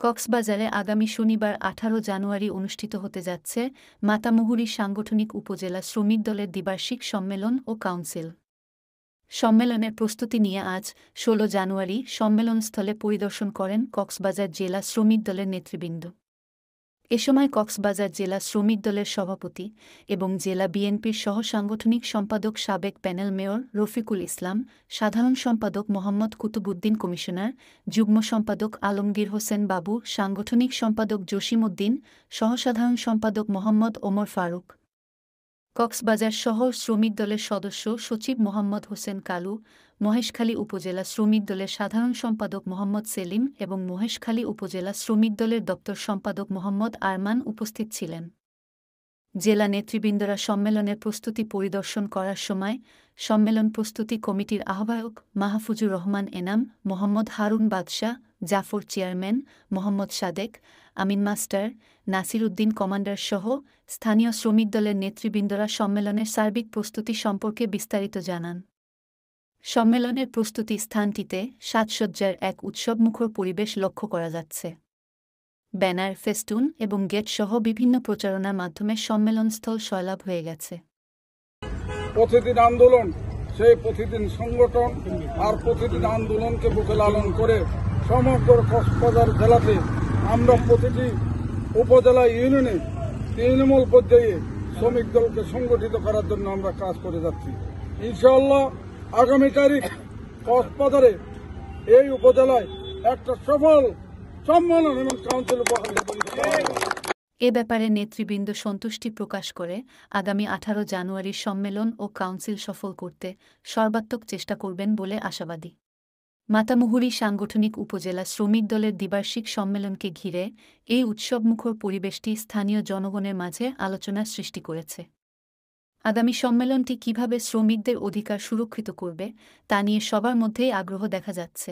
কক্সবাজারে আগামী শনিবার ১৮ জানুয়ারি অনুষ্ঠিত হতে যাচ্ছে মাতামুহুরী সাংগঠনিক উপজেলা শ্রমিক দলের দ্বিবার্ষিক সম্মেলন ও কাউন্সিল। সম্মেলনের প্রস্তুতি নিয়ে আজ ১৬ জানুয়ারি সম্মেলনস্থলে পরিদর্শন করেন কক্সবাজার জেলা শ্রমিক দলের নেতৃবৃন্দ। এ সময় কক্সবাজার জেলা শ্রমিক দলের সভাপতি এবং জেলা বিএনপির সহসাংগঠনিক সম্পাদক সাবেক প্যানেল মেয়র রফিকুল ইসলাম, সাধারণ সম্পাদক মোহাম্মদ কুতুবুদ্দিন কমিশনার, যুগ্ম সম্পাদক আলমগীর হোসেন বাবু, সাংগঠনিক সম্পাদক জসিম উদ্দিন, সহসাধারণ সম্পাদক মোহাম্মদ ওমর ফারুক, কক্সবাজার শহর শ্রমিক দলের সদস্য সচিব মোহাম্মদ হোসেন কালু, মহেশখালী উপজেলা শ্রমিক দলের সাধারণ সম্পাদক মোহাম্মদ সেলিম এবং মহেশখালী উপজেলা শ্রমিক দলের দপ্তর সম্পাদক মোহাম্মদ আরমান উপস্থিত ছিলেন। জেলা নেতৃবৃন্দরা সম্মেলনের প্রস্তুতি পরিদর্শন করার সময় সম্মেলন প্রস্তুতি কমিটির আহ্বায়ক মাহফুজুর রহমান এনাম, মোহাম্মদ হারুন বাদশাহ, জাফর চেয়ারম্যান, মোহাম্মদ সাদেক, আমিন মাস্টার, নাসির উদ্দিন কমান্ডার সহ স্থানীয় শ্রমিক দলের নেতৃবৃন্দরা সম্মেলনের সার্বিক প্রস্তুতি সম্পর্কে বিস্তারিত জানান। সম্মেলনের প্রস্তুতি স্থানটিতে সাজসজ্জার এক উৎসবমুখর পরিবেশ লক্ষ্য করা যাচ্ছে। ব্যানার, ফেস্টুন এবং গেট সহ বিভিন্ন প্রচারণার মাধ্যমে সম্মেলনস্থল সয়লাব হয়ে গেছে। প্রতিদিন আন্দোলন, সেই প্রতিদিন সংগঠন আর প্রতিদিন আন্দোলনকে বুকে লালন করে সমগ্র কক্সবাজার জেলাতে আমরা প্রতিটি উপজেলা ইউনিয়নে তৃণমূল পর্যায়ে শ্রমিক দলকে সংগঠিত করার জন্য আমরা কাজ করে যাচ্ছি। ইনশাআল্লাহ আগামী তারিখ কক্সবাজারে এই উপজেলায় একটা সফল সম্মেলন এবং কাউন্সিল এ ব্যাপারে নেতৃবৃন্দ সন্তুষ্টি প্রকাশ করে আগামী ১৮ জানুয়ারির সম্মেলন ও কাউন্সিল সফল করতে সর্বাত্মক চেষ্টা করবেন বলে আশাবাদী। মাতামুহুরী সাংগঠনিক উপজেলা শ্রমিক দলের দ্বিবার্ষিক সম্মেলনকে ঘিরে এই উৎসবমুখর পরিবেশটি স্থানীয় জনগণের মাঝে আলোচনার সৃষ্টি করেছে। আগামী সম্মেলনটি কিভাবে শ্রমিকদের অধিকার সুরক্ষিত করবে তা নিয়ে সবার মধ্যেই আগ্রহ দেখা যাচ্ছে।